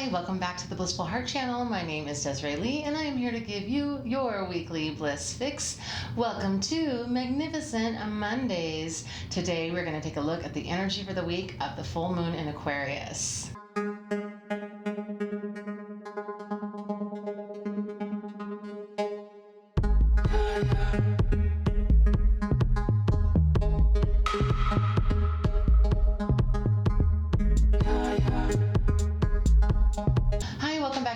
Hi, welcome back to the Blissful Heart channel. My name is Desiree Lee and I am here to give you your weekly Bliss Fix. Welcome to Magnificent Mondays. Today we're going to take a look at the energy for the week of the full moon in Aquarius.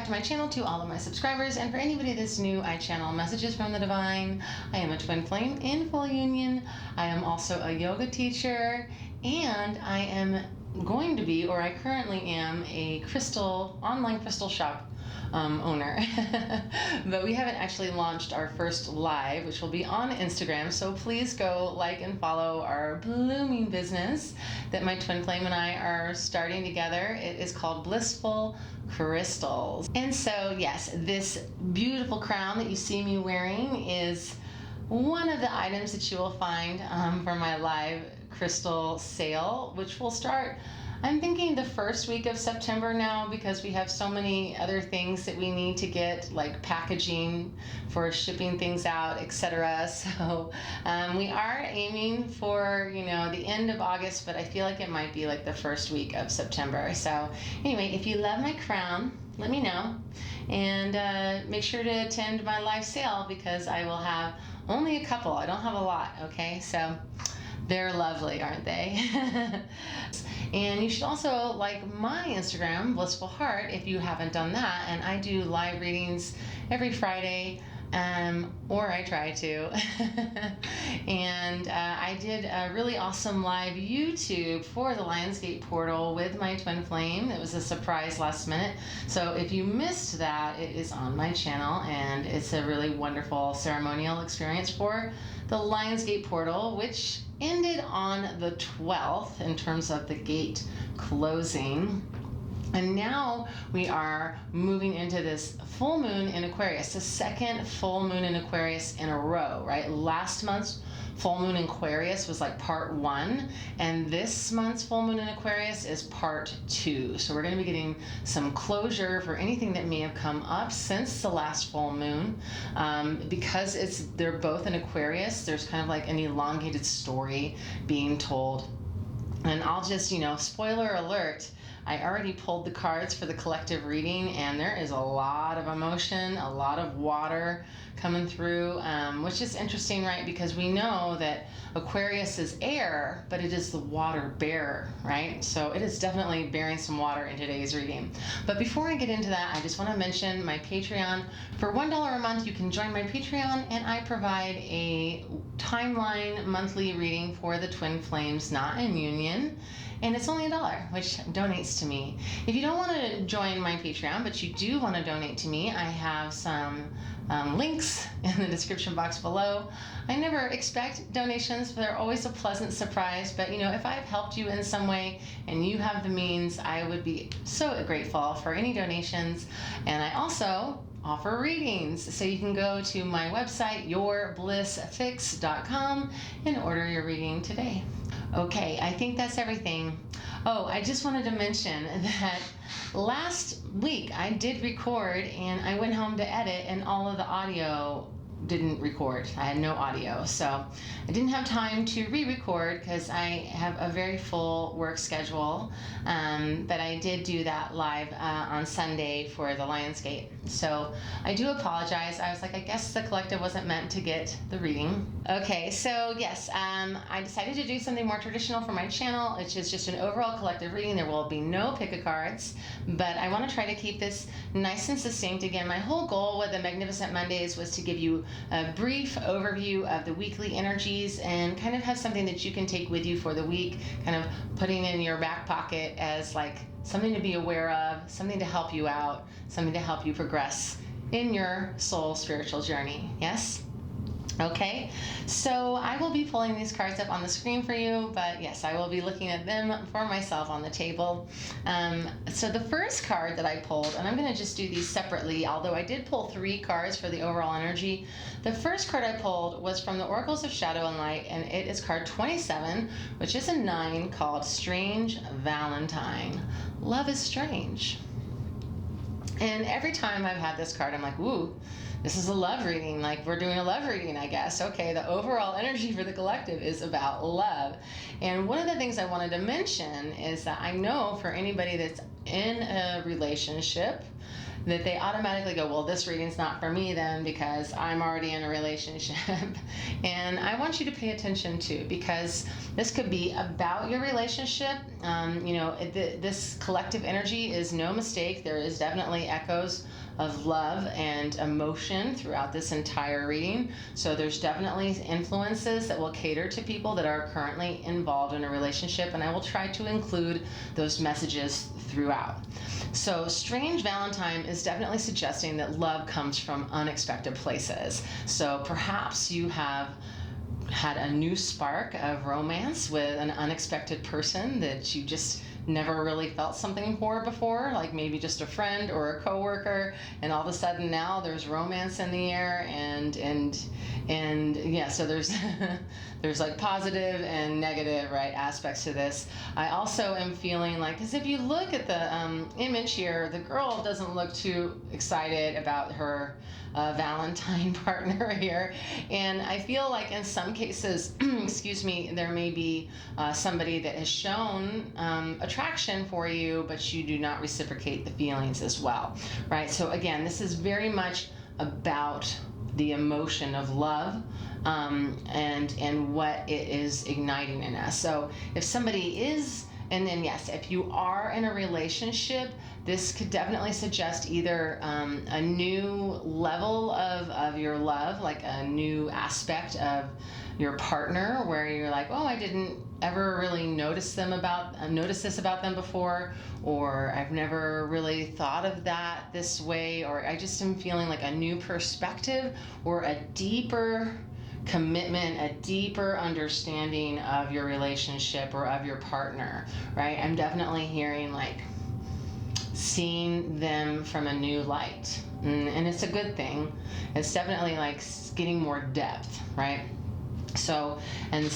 To my channel, to all of my subscribers, and for anybody that's new, I channel messages from the divine. I am a twin flame in full union. I am also a yoga teacher, and I am going to be, or I currently am, a online crystal shop owner. But we haven't actually launched our first live, which will be on Instagram, so please go like and follow our blooming business that my twin flame and I are starting together. It is called Blissful Crystals. And so yes, this beautiful crown that you see me wearing is one of the items that you will find for my live crystal sale, which will start, I'm thinking, the first week of September now, because we have so many other things that we need to get, like packaging for shipping things out, etc. So we are aiming for, the end of August, but I feel like it might be like the first week of September. So anyway, if you love my crown, let me know, and make sure to attend my live sale, because I will have only a couple. I don't have a lot, okay? So they're lovely, aren't they? And you should also like my Instagram, Blissful Heart, if you haven't done that. And I do live readings every Friday, or I try to. And I did a really awesome live YouTube for the Lionsgate portal with my twin flame. It was a surprise last minute. So if you missed that, it is on my channel, and it's a really wonderful ceremonial experience for the Lionsgate portal, which ended on the 12th in terms of the gate closing. And now we are moving into this full moon in Aquarius, the second full moon in Aquarius in a row, right? Last month's full moon in Aquarius was like part 1, and this month's full moon in Aquarius is part 2. So we're going to be getting some closure for anything that may have come up since the last full moon. Because they're both in Aquarius, there's kind of like an elongated story being told. And I'll just, spoiler alert, I already pulled the cards for the collective reading, and there is a lot of emotion, a lot of water coming through, which is interesting, right? Because we know that Aquarius is air, but it is the water bearer, right? So it is definitely bearing some water in today's reading. But before I get into that, I just want to mention my Patreon. For $1 a month, you can join my Patreon, and I provide a timeline monthly reading for the twin flames not in union. And it's only $1, which donates to me. If you don't want to join my Patreon, but you do want to donate to me, I have some links in the description box below. I never expect donations, but they're always a pleasant surprise. But if I've helped you in some way and you have the means, I would be so grateful for any donations. And I also offer readings, so you can go to my website, YourBlissFix.com, and order your reading today. Okay, I think that's everything. Oh, I just wanted to mention that last week I did record, and I went home to edit, and all of the audio didn't record. I had no audio, so I didn't have time to re-record because I have a very full work schedule. But I did do that live on Sunday for the Lionsgate. So I do apologize. I was like, I guess the collective wasn't meant to get the reading. Okay, so yes, I decided to do something more traditional for my channel, which is just an overall collective reading. There will be no pick-a-cards, but I want to try to keep this nice and succinct. Again, my whole goal with the Magnificent Mondays was to give you a brief overview of the weekly energies and kind of have something that you can take with you for the week, kind of putting in your back pocket as like something to be aware of, something to help you out, something to help you progress in your soul spiritual journey. Yes? Okay, so I will be pulling these cards up on the screen for you, but yes, I will be looking at them for myself on the table. So the first card that I pulled, and I'm going to just do these separately, although I did pull 3 cards for the overall energy. The first card I pulled was from the Oracles of Shadow and Light, and it is card 27, which is a 9, called Strange Valentine. Love is strange. And every time I've had this card, I'm like, ooh, this is a love reading. Like, we're doing a love reading, I guess. Okay, the overall energy for the collective is about love. And one of the things I wanted to mention is that I know for anybody that's in a relationship, that they automatically go, well, this reading's not for me then because I'm already in a relationship. And I want you to pay attention too, because this could be about your relationship. This collective energy is no mistake. There is definitely echoes of love and emotion throughout this entire reading. So there's definitely influences that will cater to people that are currently involved in a relationship, and I will try to include those messages throughout. So Strange Valentine is definitely suggesting that love comes from unexpected places. So perhaps you have had a new spark of romance with an unexpected person that you just never really felt something for before, like maybe just a friend or a coworker, and all of a sudden now there's romance in the air, and yeah, so there's there's like positive and negative, right, aspects to this. I also am feeling like, because if you look at the image here, the girl doesn't look too excited about her Valentine partner here, and I feel like in some cases excuse me, there may be somebody that has shown attraction for you, but you do not reciprocate the feelings as well, right? So again, this is very much about the emotion of love, and what it is igniting in us. So if somebody is, and then yes, if you are in a relationship, this could definitely suggest either a new level of your love, like a new aspect of your partner where you're like, oh, I didn't ever really notice this about them before, or I've never really thought of that this way, or I just am feeling like a new perspective or a deeper commitment, a deeper understanding of your relationship or of your partner, right? I'm definitely hearing like seeing them from a new light, and it's a good thing. It's definitely like getting more depth, right? So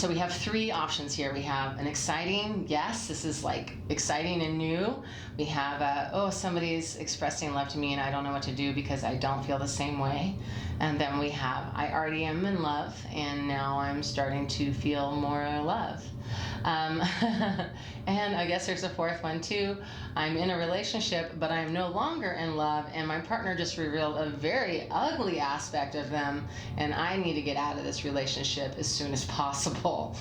we have three options here. We have an exciting, yes, this is like exciting and new. We have oh, somebody's expressing love to me and I don't know what to do because I don't feel the same way. And then we have, I already am in love and now I'm starting to feel more love. And I guess there's a fourth one too. I'm in a relationship, but I'm no longer in love, and my partner just revealed a very ugly aspect of them, and I need to get out of this relationship as soon as possible.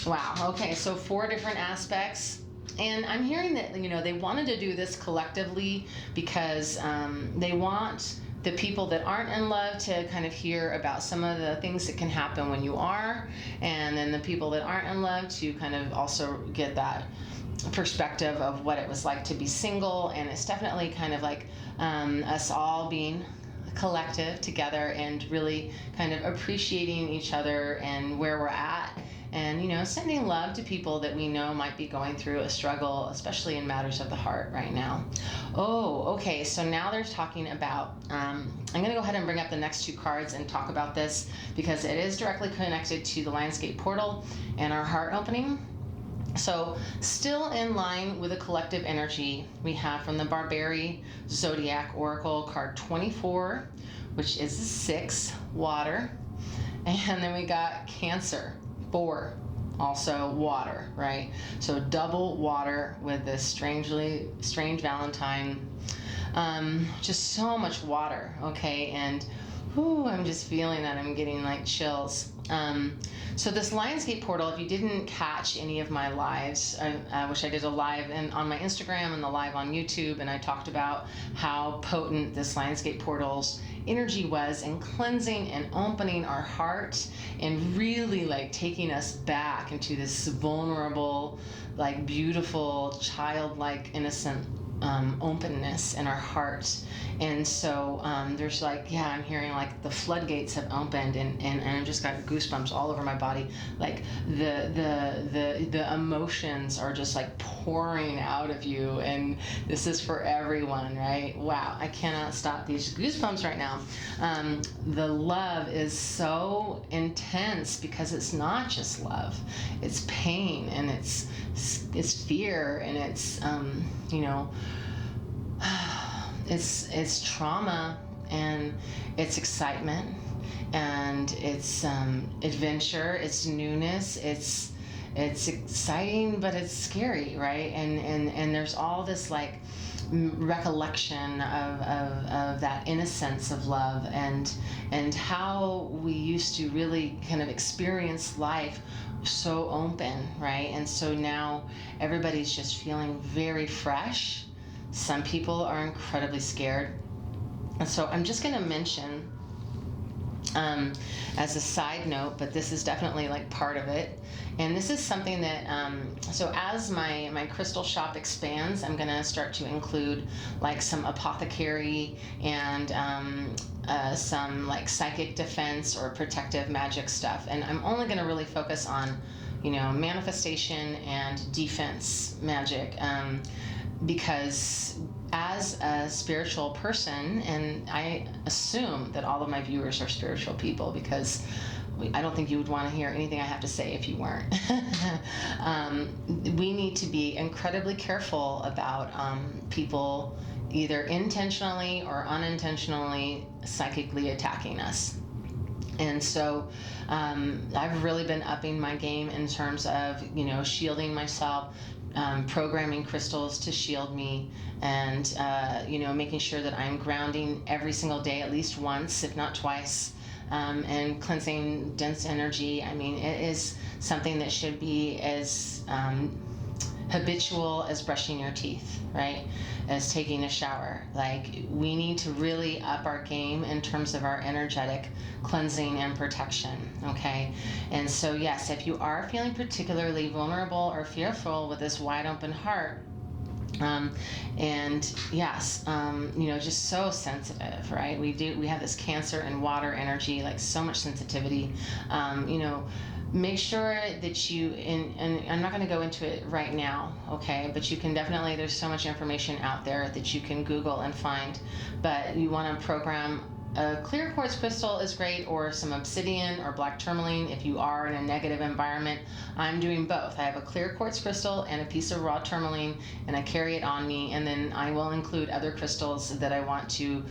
Wow. Okay, so 4 different aspects. And I'm hearing that, they wanted to do this collectively because they want the people that aren't in love to kind of hear about some of the things that can happen when you are, and then the people that aren't in love to kind of also get that perspective of what it was like to be single. And it's definitely kind of like us all being collective together and really kind of appreciating each other and where we're at, and sending love to people that we know might be going through a struggle, especially in matters of the heart right now. Oh, okay, so now they're talking about I'm going to go ahead and bring up the next 2 cards and talk about this because it is directly connected to the Lionsgate portal and our heart opening. So still in line with the collective energy, we have from the Barbary Zodiac Oracle card 24, which is 6, water. And then we got Cancer, 4, also water, right? So double water with this strange Valentine. Just so much water, okay? And I'm just feeling that I'm getting like chills. So this Lionsgate portal, if you didn't catch any of my lives, which I did a live on my Instagram and the live on YouTube, and I talked about how potent this Lionsgate portal's energy was in cleansing and opening our heart and really like taking us back into this vulnerable, like beautiful, childlike, innocent openness in our hearts. And so there's like, yeah, I'm hearing like the floodgates have opened, and I've just got goosebumps all over my body. Like the emotions are just like pouring out of you, and this is for everyone, right? Wow, I cannot stop these goosebumps right now. The love is so intense because it's not just love, it's pain, and it's fear, and it's it's trauma, and it's excitement, and it's adventure, it's newness, it's exciting, but it's scary, right? And there's all this like recollection of that innocence of love, and how we used to really kind of experience life so open, right? And so now everybody's just feeling very fresh. Some people are incredibly scared. And so I'm just going to mention, as a side note, but this is definitely like part of it. And this is something that, so as my crystal shop expands, I'm going to start to include like some apothecary and some like psychic defense or protective magic stuff. And I'm only going to really focus on, manifestation and defense magic, because as a spiritual person, and I assume that all of my viewers are spiritual people, because I don't think you would want to hear anything I have to say if you weren't. We need to be incredibly careful about people either intentionally or unintentionally psychically attacking us. And so I've really been upping my game in terms of, shielding myself, programming crystals to shield me, and, making sure that I'm grounding every single day, at least once, if not twice, and cleansing dense energy. I mean, it is something that should be as habitual as brushing your teeth, right? As taking a shower. Like, we need to really up our game in terms of our energetic cleansing and protection, okay? And so, yes, if you are feeling particularly vulnerable or fearful with this wide open heart, and yes, just so sensitive, right? We have this Cancer and water energy, like so much sensitivity. Make sure that you, and I'm not going to go into it right now, okay, but you can definitely, there's so much information out there that you can Google and find, but you want to program a clear quartz crystal is great, or some obsidian or black tourmaline if you are in a negative environment. I'm doing both. I have a clear quartz crystal and a piece of raw tourmaline, and I carry it on me, and then I will include other crystals that I want to,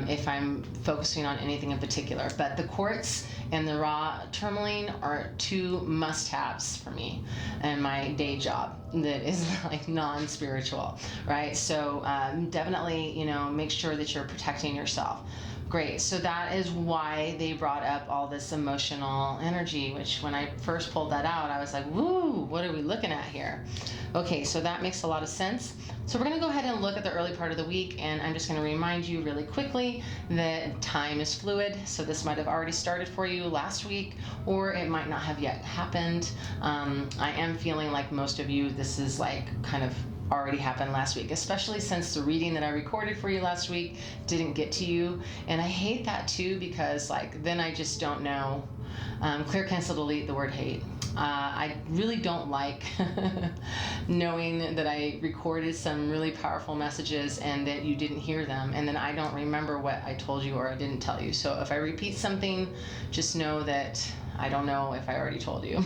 if I'm focusing on anything in particular. But the quartz and the raw tourmaline are two must-haves for me and my day job that is like non-spiritual, right? So definitely, make sure that you're protecting yourself. Great. So that is why they brought up all this emotional energy, which when I first pulled that out, I was like, woo, what are we looking at here? Okay, so that makes a lot of sense. So we're going to go ahead and look at the early part of the week, and I'm just going to remind you really quickly that time is fluid. So this might have already started for you last week, or it might not have yet happened. I am feeling like most of you, this is like kind of already happened last week, especially since the reading that I recorded for you last week didn't get to you. And I hate that too, because like then I just don't know. Clear, cancel, delete the word hate. I really don't like knowing that I recorded some really powerful messages and that you didn't hear them, and then I don't remember what I told you or I didn't tell you. So if I repeat something, just know that I don't know if I already told you.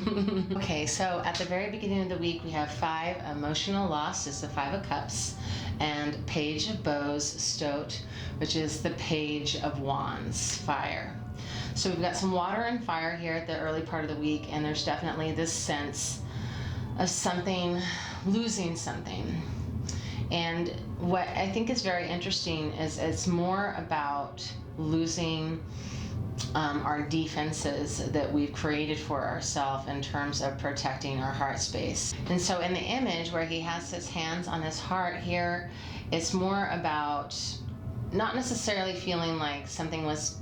Okay, so at the very beginning of the week, we have 5 emotional loss, is the 5 of Cups, and Page of Bows, Stoat, which is the Page of Wands, fire. So we've got some water and fire here at the early part of the week, and there's definitely this sense of something, losing something. And what I think is very interesting is it's more about losing our defenses that we've created for ourselves in terms of protecting our heart space. And so in the image where he has his hands on his heart here, it's more about not necessarily feeling like something was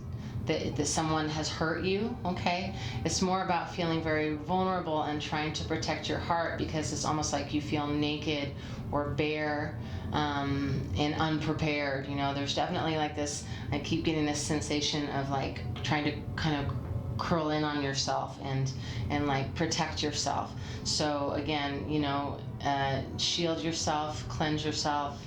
that someone has hurt you, okay? It's more about feeling very vulnerable and trying to protect your heart, because it's almost like you feel naked or bare and unprepared. There's definitely like this, I keep getting this sensation of like trying to kind of curl in on yourself and like protect yourself. So again, shield yourself, cleanse yourself.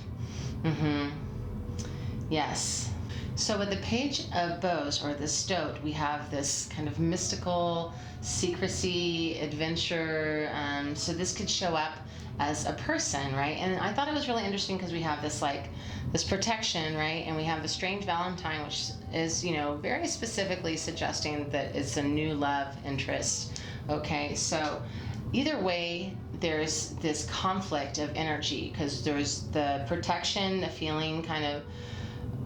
Yes. So with the Page of Bows, or the Stoat, we have this kind of mystical secrecy, adventure. So this could show up as a person, right? And I thought it was really interesting because we have this protection, right? And we have the strange Valentine, which is, very specifically suggesting that it's a new love interest. Okay, so either way, there's this conflict of energy because there's the protection, the feeling kind of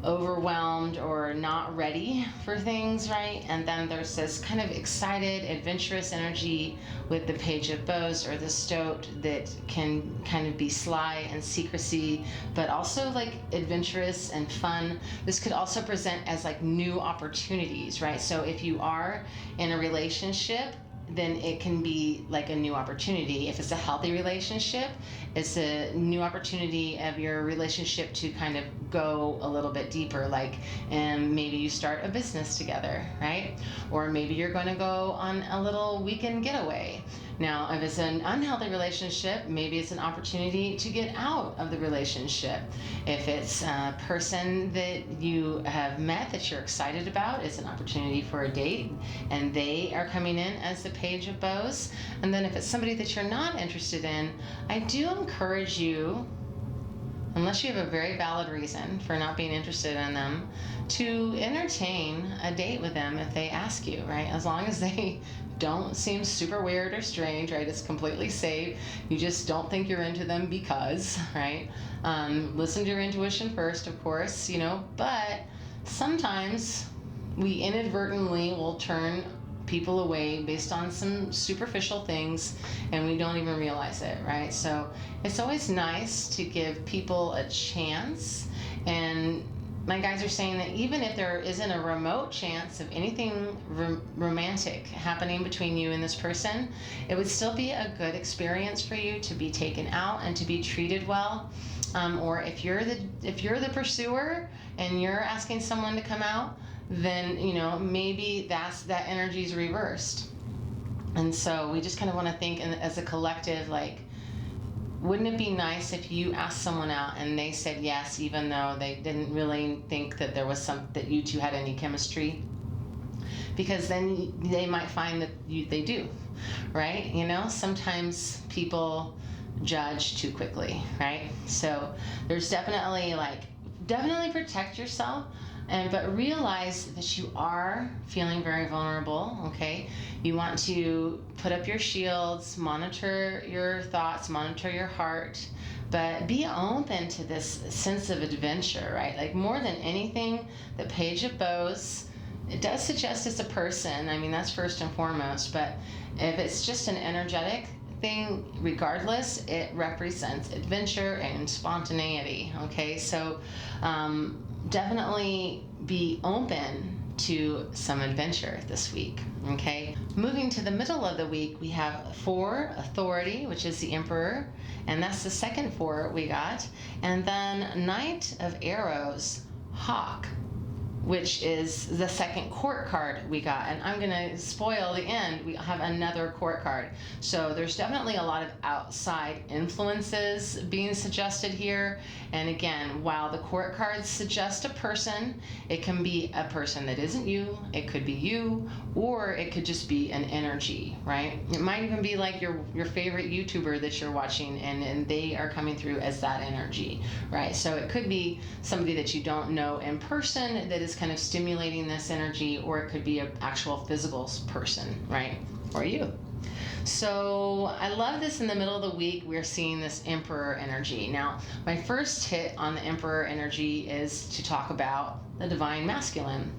overwhelmed or not ready for things, right? And then there's this kind of excited, adventurous energy with the Page of Bows or the Stoat that can kind of be sly and secrecy, but also like adventurous and fun. This could also present as like new opportunities, right? So if you are in a relationship, then it can be like a new opportunity. If it's a healthy relationship, it's a new opportunity of your relationship to kind of go a little bit deeper, and maybe you start a business together, right? Or maybe you're going to go on a little weekend getaway. Now, if it's an unhealthy relationship, maybe it's an opportunity to get out of the relationship. If it's a person that you have met that you're excited about, it's an opportunity for a date, and they are coming in as the Page of Bows. And then if it's somebody that you're not interested in, I do encourage you, unless you have a very valid reason for not being interested in them, to entertain a date with them if they ask you, right? As long as they don't seem super weird or strange, right? It's completely safe. You just don't think you're into them because, right? Listen to your intuition first, of course, but sometimes we inadvertently will turn people away based on some superficial things and we don't even realize it, right? So it's always nice to give people a chance. And my guides are saying that even if there isn't a remote chance of anything romantic happening between you and this person, it would still be a good experience for you to be taken out and to be treated well. Or if you're the pursuer and you're asking someone to come out, then maybe that energy is reversed. And so we just kind of want to think as a collective, wouldn't it be nice if you asked someone out and they said yes, even though they didn't really think that there was that you two had any chemistry? Because then they might find that they do, right? Sometimes people judge too quickly, right? So there's definitely protect yourself. But realize that you are feeling very vulnerable, okay? You want to put up your shields, monitor your thoughts, monitor your heart, but be open to this sense of adventure, right? More than anything, the Page of Bows, it does suggest it's a person. I mean, that's first and foremost, but if it's just an energetic thing, regardless, it represents adventure and spontaneity, okay? So, definitely be open to some adventure this week, okay? Moving to the middle of the week, we have 4, Authority, which is the Emperor, and that's the second 4 we got. And then Knight of Arrows, Hawk, which is the second court card we got. And I'm going to spoil the end. We have another court card. So there's definitely a lot of outside influences being suggested here. And again, while the court cards suggest a person, it can be a person that isn't you, it could be you, or it could just be an energy, right? It might even be like your favorite YouTuber that you're watching and they are coming through as that energy, right? So it could be somebody that you don't know in person that is kind of stimulating this energy, or it could be an actual physical person, right? Or you. So I love this in the middle of the week. We're seeing this Emperor energy. Now, my first hit on the Emperor energy is to talk about the Divine Masculine.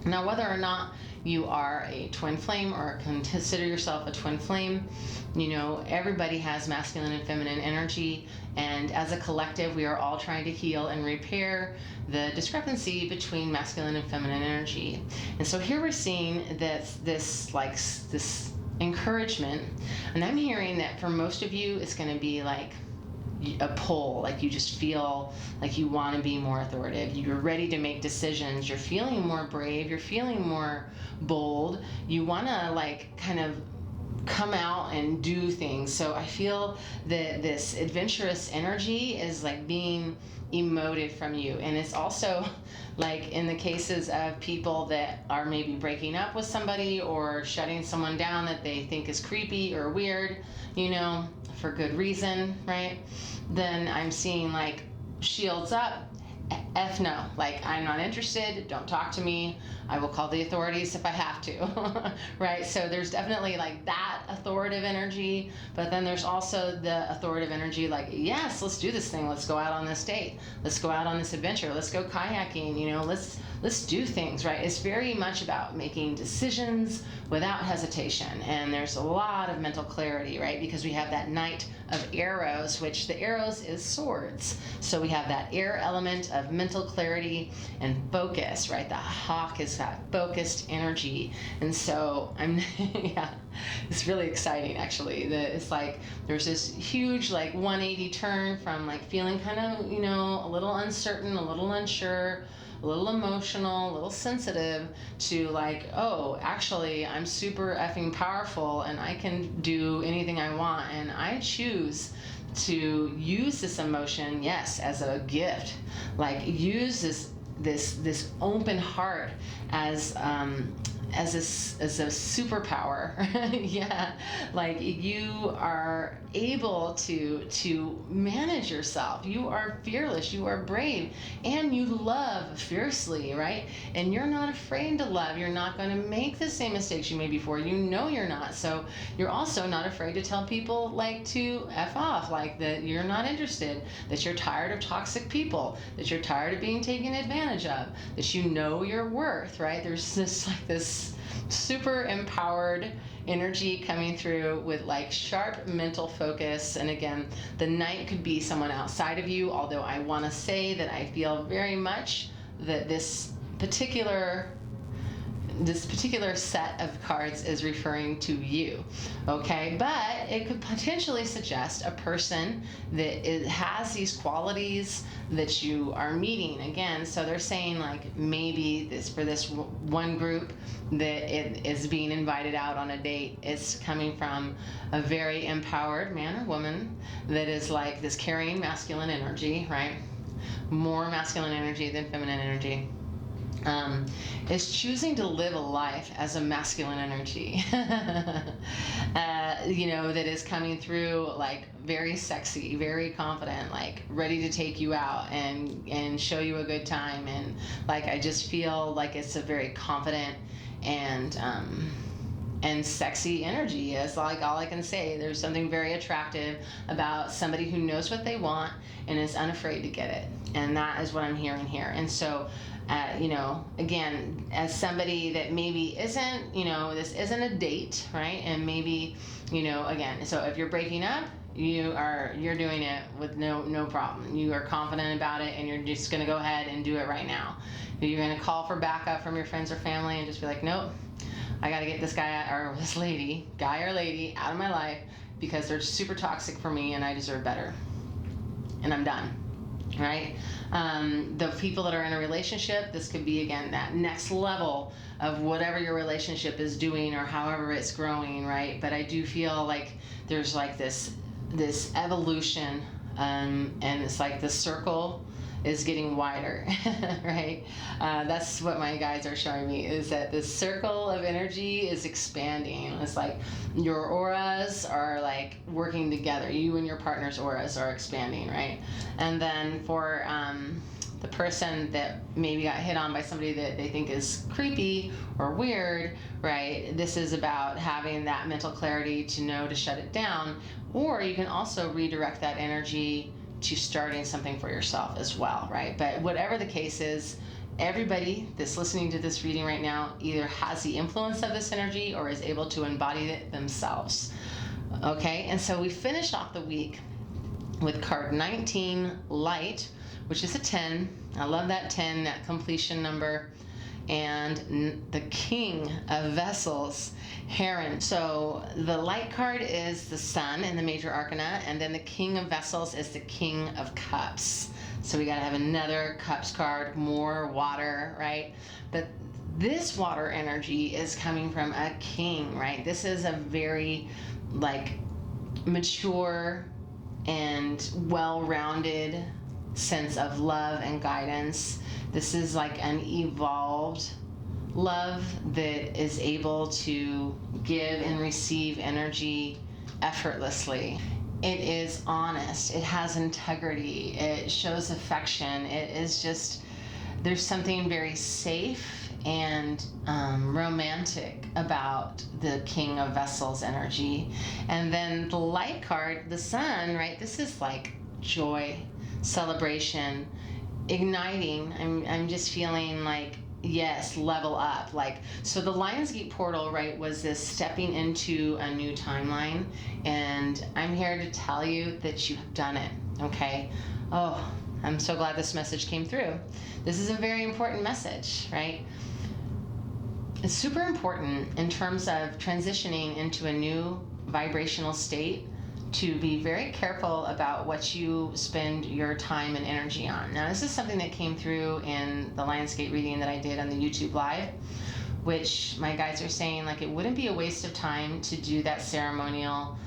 Now, whether or not you are a twin flame or consider yourself a twin flame, everybody has masculine and feminine energy. And as a collective, we are all trying to heal and repair the discrepancy between masculine and feminine energy. And so here we're seeing this encouragement. And I'm hearing that for most of you, it's going to be like a pull, you just feel like you want to be more authoritative. You're ready to make decisions. You're feeling more brave. You're feeling more bold. You want to kind of come out and do things. So I feel that this adventurous energy is being emoted from you. And it's also like in the cases of people that are maybe breaking up with somebody or shutting someone down that they think is creepy or weird, for good reason, right? Then I'm seeing like shields up, F no, like I'm not interested, don't talk to me, I will call the authorities if I have to, right? So there's definitely like that authoritative energy, but then there's also the authoritative energy like, yes, let's do this thing, let's go out on this date, let's go out on this adventure, let's go kayaking, let's do things, right? It's very much about making decisions without hesitation, and there's a lot of mental clarity, right? Because we have that Knight of Arrows, which the arrows is swords. So we have that air element of mental clarity and focus, right? The hawk is that focused energy. And so yeah, it's really exciting actually. It's like there's this huge like 180 turn from like feeling kind of, a little uncertain, a little unsure, a little emotional, a little sensitive, to like, oh, actually I'm super effing powerful and I can do anything I want, and I choose to use this emotion, yes, as a gift. Like use this open heart as a superpower. Yeah, like you are able to manage yourself. You are fearless, you are brave, and you love fiercely, right? And you're not afraid to love. You're not going to make the same mistakes you made before. You're not. So you're also not afraid to tell people like to F off, like that you're not interested, that you're tired of toxic people, that you're tired of being taken advantage of, that you know your worth, right? There's this super empowered energy coming through with like sharp mental focus. And again, the Knight could be someone outside of you, although I want to say that I feel very much that this particular set of cards is referring to you, okay? But it could potentially suggest a person that has these qualities that you are meeting again. So they're saying like maybe for this one group that it is being invited out on a date, it's coming from a very empowered man or woman that is like this carrying masculine energy, right? More masculine energy than feminine energy. Is choosing to live a life as a masculine energy, that is coming through like very sexy, very confident, like ready to take you out and show you a good time. And like, I just feel like it's a very confident and sexy energy. Is like all I can say. There's something very attractive about somebody who knows what they want and is unafraid to get it. And that is what I'm hearing here. And so again, as somebody that maybe isn't, this isn't a date, right? And maybe, again, so if you're breaking up, you're doing it with no problem. You are confident about it, and you're just going to go ahead and do it right now. You're going to call for backup from your friends or family and just be like, nope, I got to get this guy or this lady, guy or lady, out of my life because they're super toxic for me and I deserve better. And I'm done. Right? The people that are in a relationship, this could be, again, that next level of whatever your relationship is doing or however it's growing, right? But I do feel like there's like this evolution, and it's like the circle is getting wider, right? That's what my guides are showing me, is that this circle of energy is expanding. It's like your auras are like working together. You and your partner's auras are expanding, right? And then for the person that maybe got hit on by somebody that they think is creepy or weird, right? This is about having that mental clarity to know to shut it down, or you can also redirect that energy to starting something for yourself as well, right? But whatever the case is, everybody that's listening to this reading right now either has the influence of this energy or is able to embody it themselves, okay? And so we finish off the week with card 19, Light, which is a 10. I love that 10, that completion number. And the King of Vessels, Heron. So the Light card is the Sun in the major arcana, and then the King of Vessels is the King of Cups. So we got to have another Cups card, more water, right? But this water energy is coming from a king, right? This is a very like mature and well-rounded sense of love and guidance. This is like an evolved love that is able to give and receive energy effortlessly. It is honest, it has integrity, it shows affection. It is just, there's something very safe and romantic about the King of Vessels energy. And then the light card, the sun, right? This is like joy, celebration, igniting. I'm just feeling like, yes, level up. Like, so the Lionsgate portal, right, was this stepping into a new timeline, and I'm here to tell you that you have done it. Okay. Oh, I'm so glad this message came through. This is a very important message, right? It's super important in terms of transitioning into a new vibrational state to be very careful about what you spend your time and energy on. Now, this is something that came through in the Lionsgate reading that I did on the YouTube Live, which my guides are saying, like, it wouldn't be a waste of time to do that ceremonial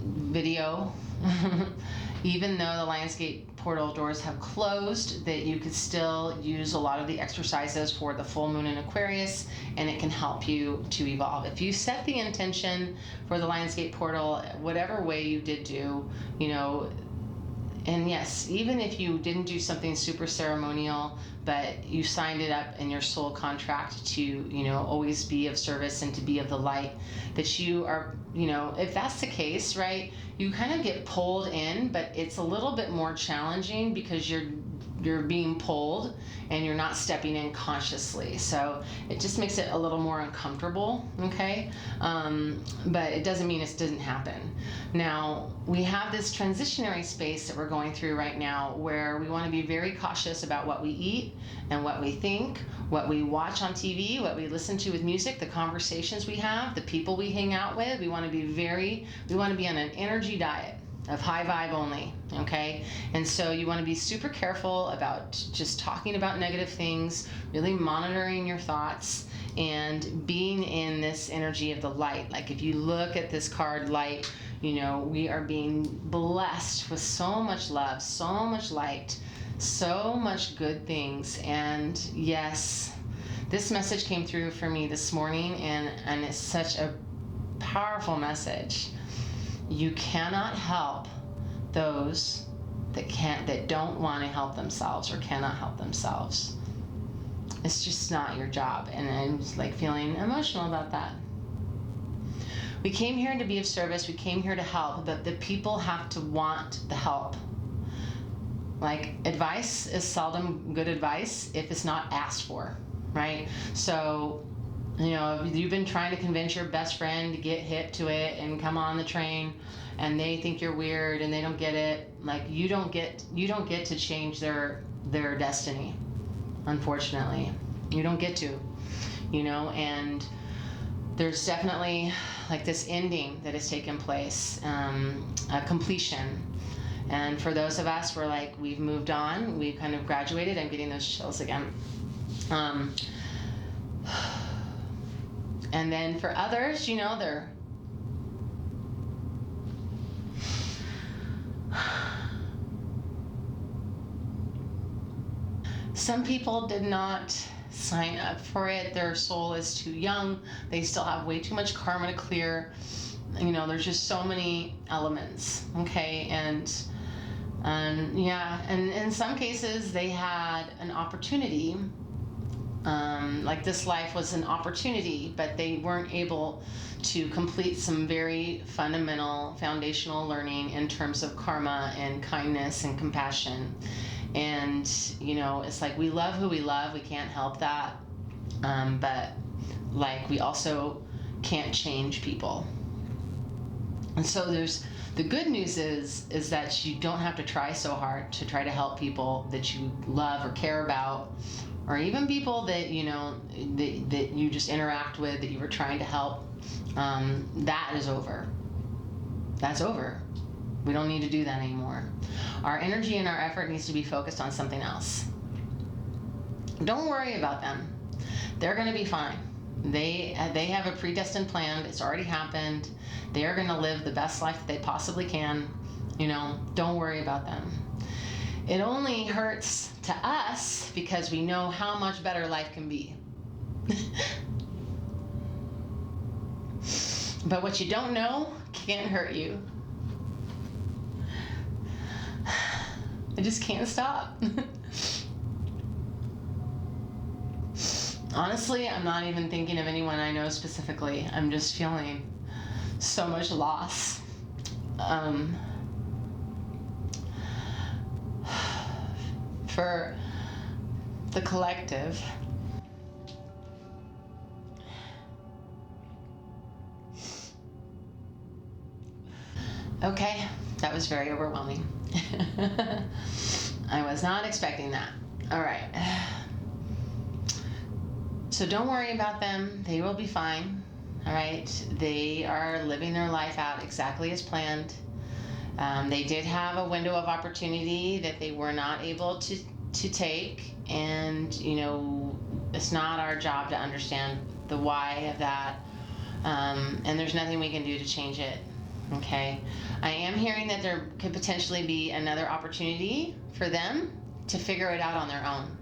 video, even though the Lionsgate portal doors have closed, that you could still use a lot of the exercises for the full moon in Aquarius, and it can help you to evolve. If you set the intention for the Lionsgate portal, whatever way you did do, you know, and yes, even if you didn't do something super ceremonial, but you signed it up in your soul contract to, you know, always be of service and to be of the light, that you are, you know, if that's the case, right, you kind of get pulled in, but it's a little bit more challenging because you're being pulled and you're not stepping in consciously. So it just makes it a little more uncomfortable, okay? But it doesn't mean it doesn't happen. Now, we have this transitionary space that we're going through right now where we want to be very cautious about what we eat and what we think, what we watch on TV, what we listen to with music, the conversations we have, the people we hang out with. We want to be on an energy diet of high vibe only, okay? And so you want to be super careful about just talking about negative things, really monitoring your thoughts, and being in this energy of the light. Like, if you look at this card, light, you know, we are being blessed with so much love, so much light, so much good things. And yes, this message came through for me this morning, and it's such a powerful message. You cannot help those that don't want to help themselves or cannot help themselves. It's just not your job, and I'm just like feeling emotional about that. We came here to be of service, we came here to help, but the people have to want the help. Like, advice is seldom good advice if it's not asked for, right? So, you know, if you've been trying to convince your best friend to get hip to it and come on the train, and they think you're weird and they don't get it, like, you don't get to change their destiny. Unfortunately, you don't get to, you know. And there's definitely like this ending that has taken place, a completion. And for those of us, we're like, we've moved on, we've kind of graduated. I'm getting those chills again. And then for others, you know, they're some people did not sign up for it. Their soul is too young. They still have way too much karma to clear. You know, there's just so many elements, okay? And yeah, and in some cases they had an opportunity, like this life was an opportunity, but they weren't able to complete some very fundamental foundational learning in terms of karma and kindness and compassion. And, you know, it's like, we love who we love, we can't help that, but like, we also can't change people. And so there's the good news is that you don't have to try so hard to try to help people that you love or care about, or even people that, you know, that you just interact with, that you were trying to help. That is over. That's over. We don't need to do that anymore. Our energy and our effort needs to be focused on something else. Don't worry about them. They're going to be fine. They have a predestined plan. It's already happened. They are going to live the best life that they possibly can. You know, don't worry about them. It only hurts to us because we know how much better life can be. But what you don't know can't hurt you. I just can't stop. Honestly, I'm not even thinking of anyone I know specifically. I'm just feeling so much loss. For the collective. Okay, that was very overwhelming. I was not expecting that. All right. So don't worry about them. They will be fine. All right. They are living their life out exactly as planned. They did have a window of opportunity that they were not able to take. And, you know, it's not our job to understand the why of that. And there's nothing we can do to change it. Okay. I am hearing that there could potentially be another opportunity for them to figure it out on their own.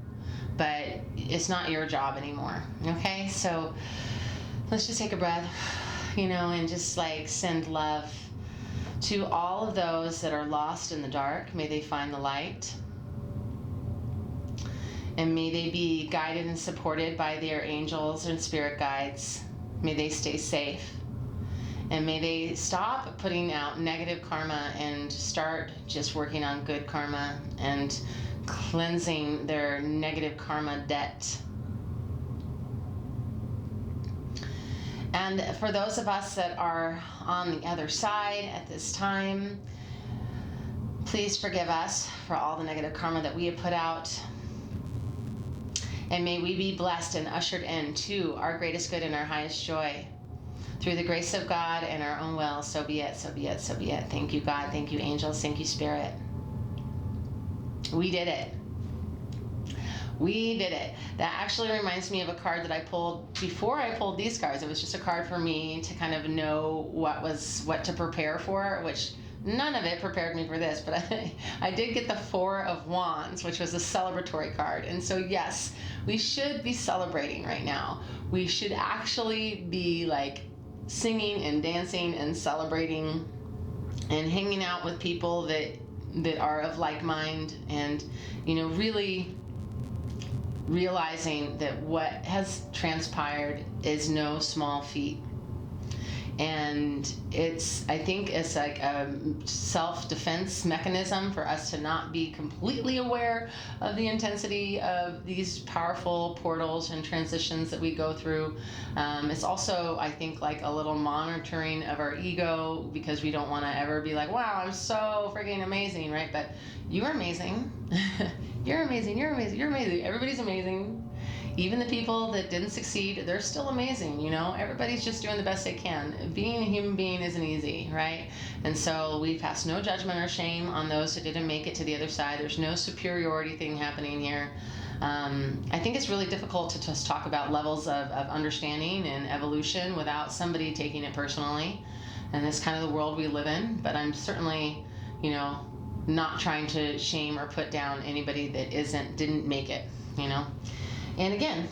But it's not your job anymore. Okay. So let's just take a breath, you know, and just like send love to all of those that are lost in the dark. May they find the light. And may they be guided and supported by their angels and spirit guides. May they stay safe. And may they stop putting out negative karma and start just working on good karma and cleansing their negative karma debt. And for those of us that are on the other side at this time, please forgive us for all the negative karma that we have put out. And may we be blessed and ushered into our greatest good and our highest joy. Through the grace of God and our own will, so be it, so be it, so be it. Thank you, God. Thank you, angels. Thank you, Spirit. We did it. We did it. That actually reminds me of a card that I pulled before I pulled these cards. It was just a card for me to kind of know what to prepare for, which none of it prepared me for this, but I did get the Four of Wands, which was a celebratory card. And so, yes, we should be celebrating right now. We should actually be like singing and dancing and celebrating and hanging out with people that are of like mind, and, you know, really realizing that what has transpired is no small feat. And I think it's like a self-defense mechanism for us to not be completely aware of the intensity of these powerful portals and transitions that we go through. It's also, I think, like a little monitoring of our ego, because we don't want to ever be like, wow, I'm so freaking amazing, right? But you are amazing. You're amazing. You're amazing. You're amazing. Everybody's amazing. Even the people that didn't succeed, they're still amazing, you know? Everybody's just doing the best they can. Being a human being isn't easy, right? And so we pass no judgment or shame on those who didn't make it to the other side. There's no superiority thing happening here. I think it's really difficult to just talk about levels of understanding and evolution without somebody taking it personally. And that's kind of the world we live in. But I'm certainly, you know, not trying to shame or put down anybody that didn't make it, you know? And again,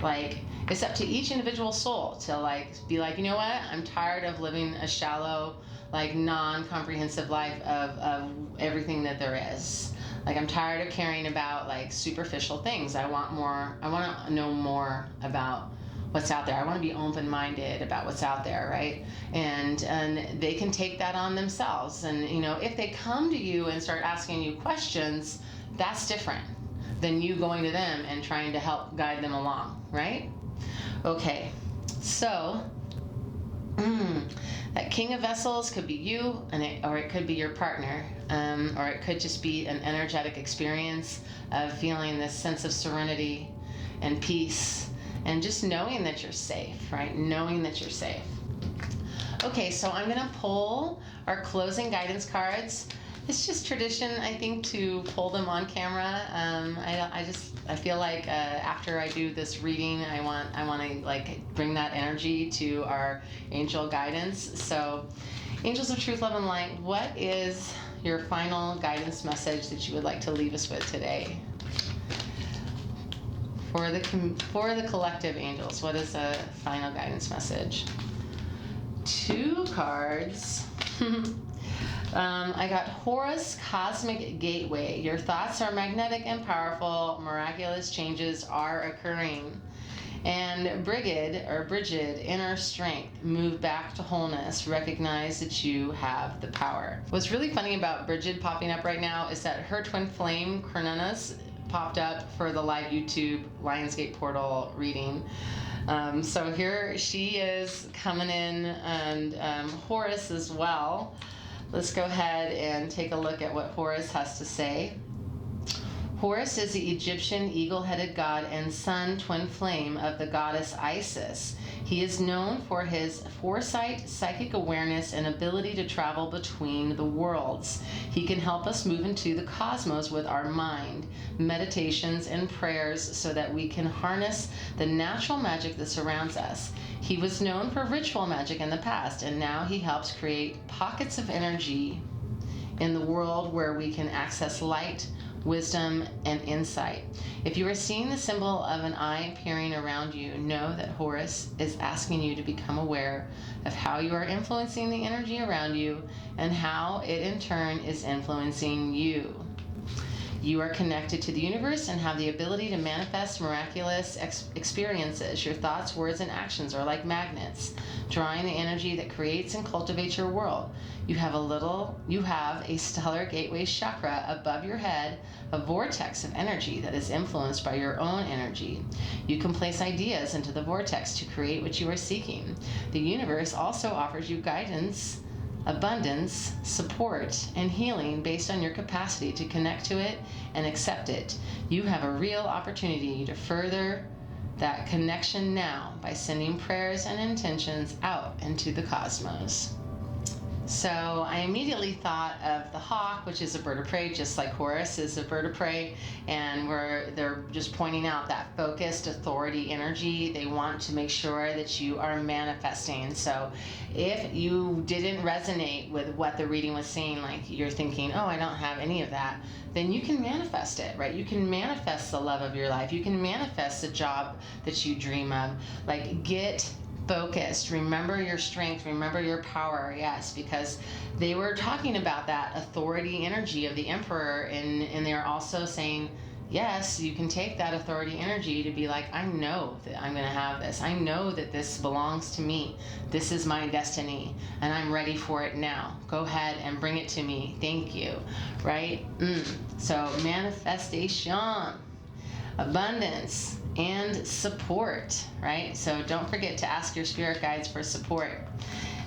like, it's up to each individual soul to like be like, you know what, I'm tired of living a shallow, like non-comprehensive life of everything that there is. Like, I'm tired of caring about like superficial things. I want to know more about what's out there. I want to be open-minded about what's out there, right? And they can take that on themselves. And, you know, if they come to you and start asking you questions, that's different than you going to them and trying to help guide them along, right? Okay, so that King of Vessels could be you, or it could be your partner, or it could just be an energetic experience of feeling this sense of serenity and peace and just knowing that you're safe, right? Knowing that you're safe. Okay, so I'm gonna pull our closing guidance cards. It's just tradition, I think, to pull them on camera. I feel like after I do this reading, I want to like bring that energy to our angel guidance. So, angels of truth, love, and light, what is your final guidance message that you would like to leave us with today? For the collective angels, what is a final guidance message? 2 cards. I got Horus Cosmic Gateway. Your thoughts are magnetic and powerful. Miraculous changes are occurring. And Bridget, inner strength. Move back to wholeness. Recognize that you have the power. What's really funny about Bridget popping up right now is that her twin flame, Coronanas, popped up for the live YouTube Lionsgate portal reading. So here she is coming in, and Horus as well. Let's go ahead and take a look at what Horus has to say. Horus is the Egyptian eagle-headed god and sun twin flame of the goddess Isis. He is known for his foresight, psychic awareness, and ability to travel between the worlds. He can help us move into the cosmos with our mind, meditations, and prayers so that we can harness the natural magic that surrounds us. He was known for ritual magic in the past, and now he helps create pockets of energy in the world where we can access light, wisdom, and insight. If you are seeing the symbol of an eye appearing around you, know that Horus is asking you to become aware of how you are influencing the energy around you and how it in turn is influencing you. You are connected to the universe and have the ability to manifest miraculous experiences. Your thoughts, words, and actions are like magnets, drawing the energy that creates and cultivates your world. You have a stellar gateway chakra above your head, a vortex of energy that is influenced by your own energy. You can place ideas into the vortex to create what you are seeking. The universe also offers you guidance, abundance, support, and healing based on your capacity to connect to it and accept it. You have a real opportunity to further that connection now by sending prayers and intentions out into the cosmos. So I immediately thought of the hawk, which is a bird of prey, just like Horus is a bird of prey, and they're just pointing out that focused authority energy. They want to make sure that you are manifesting. So if you didn't resonate with what the reading was saying, like you're thinking, oh, I don't have any of that, then you can manifest it, right? You can manifest the love of your life. You can manifest the job that you dream of. Like, get focused. Remember your strength. Remember your power. Yes, because they were talking about that authority energy of the emperor, and they're also saying, yes, you can take that authority energy to be like, I know that I'm going to have this. I know that this belongs to me. This is my destiny, and I'm ready for it now. Go ahead and bring it to me. Thank you. Right? So manifestation, abundance, and support, right? So don't forget to ask your spirit guides for support.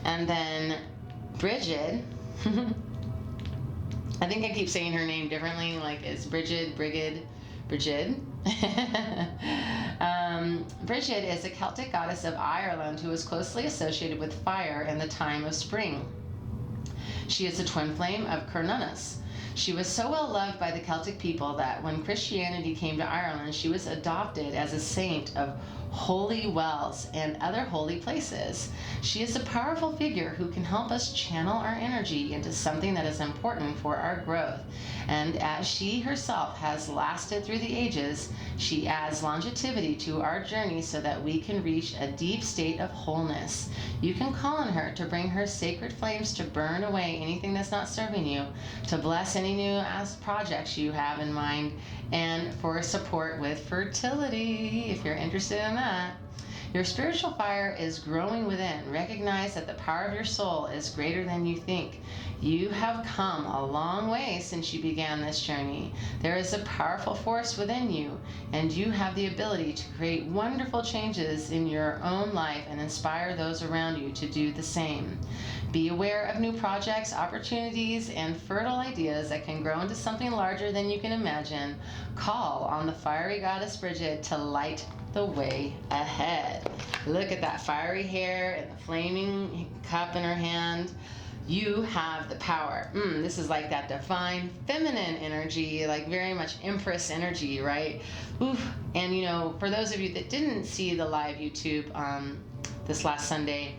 And then Bridget, I think I keep saying her name differently, like it's Bridget. Bridget is a Celtic goddess of Ireland who is closely associated with fire in the time of spring. She is a twin flame of Cernunnos. She was so well loved by the Celtic people that when Christianity came to Ireland, she was adopted as a saint of holy wells and other holy places. She is a powerful figure who can help us channel our energy into something that is important for our growth. And as she herself has lasted through the ages, she adds longevity to our journey so that we can reach a deep state of wholeness. You can call on her to bring her sacred flames to burn away anything that's not serving you, to bless any new projects you have in mind, and for support with fertility, if you're interested in that. Your spiritual fire is growing within. Recognize that the power of your soul is greater than you think. You have come a long way since you began this journey. There is a powerful force within you, and you have the ability to create wonderful changes in your own life and inspire those around you to do the same. Be aware of new projects, opportunities, and fertile ideas that can grow into something larger than you can imagine. Call on the fiery goddess Bridget to light the way ahead. Look at that fiery hair and the flaming cup in her hand. You have the power. This is like that divine feminine energy, like very much empress energy, right? Oof. And you know, for those of you that didn't see the live YouTube this last Sunday,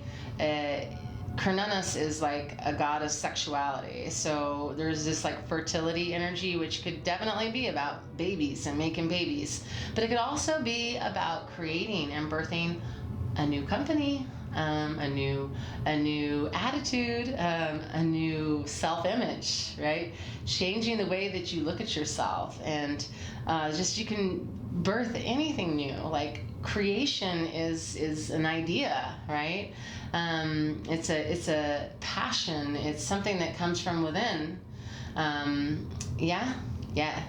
Cernunnos is like a god of sexuality. So there's this like fertility energy, which could definitely be about babies and making babies. But it could also be about creating and birthing a new company, a new attitude, a new self-image, right? Changing the way that you look at yourself, and just you can birth anything new. Like creation is an idea, right? It's a passion. It's something that comes from within. Yeah.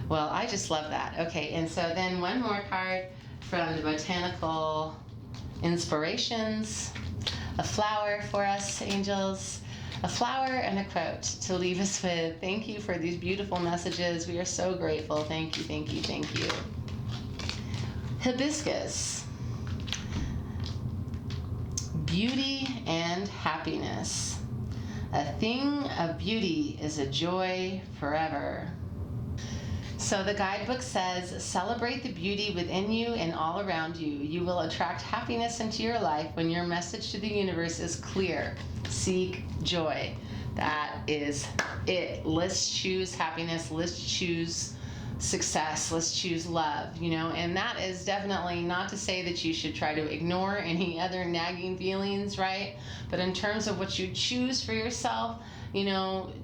Well, I just love that. Okay, and so then one more card from the Botanical Inspirations. A flower for us, angels. A flower and a quote to leave us with. Thank you for these beautiful messages. We are so grateful. Thank you, thank you, thank you. Hibiscus. Beauty and happiness. A thing of beauty is a joy forever. So the guidebook says, celebrate the beauty within you and all around you. You will attract happiness into your life when your message to the universe is clear. Seek joy. That is it. Let's choose happiness. Let's choose success. Let's choose love, and that is definitely not to say that you should try to ignore any other nagging feelings, right? But in terms of what you choose for yourself,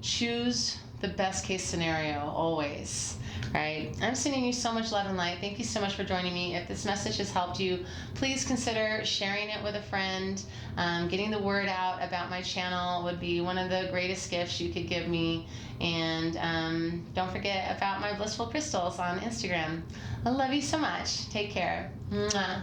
choose the best case scenario always. Right? I'm sending you so much love and light. Thank you so much for joining me. If this message has helped you, please consider sharing it with a friend. Getting the word out about my channel would be one of the greatest gifts you could give me. And don't forget about my blissful crystals on Instagram. I love you so much. Take care. Mwah.